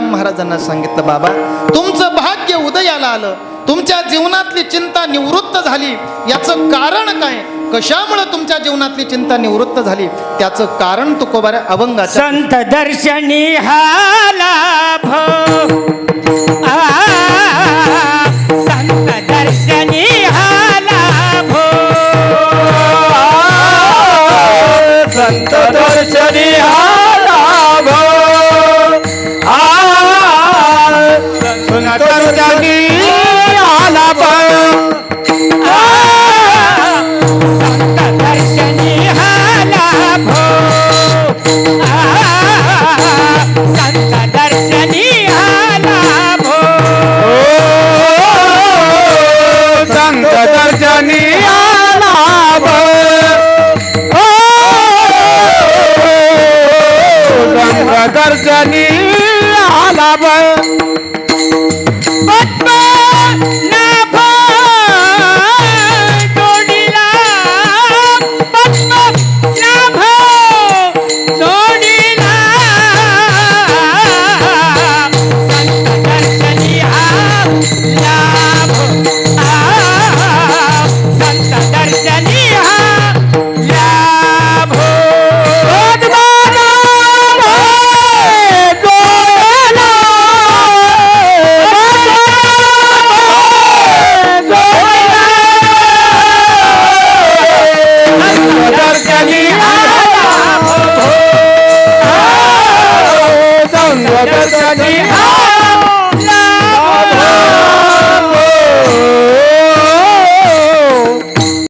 तुकाराम महाराजांना सांगितलं, बाबा तुमचं भाग्य उदयाला आलं, तुमच्या जीवनातली चिंता निवृत्त झाली, याचं कारण काय? कशामुळे तुमच्या जीवनातली चिंता निवृत्त झाली त्याचं कारण तुकोबाऱ्या अभंगाच्या संत दर्शनी हा लाभ, संत दर्शनी हा लाभ, संत दर्शनी हा लाभ, संत दर्शनी हा लाभ, संत दर्शनी हा लाभ, संत दर्शनी हा लाभ, संत दर्शनी हा लाभ, संत दर्शनी हा लाभ.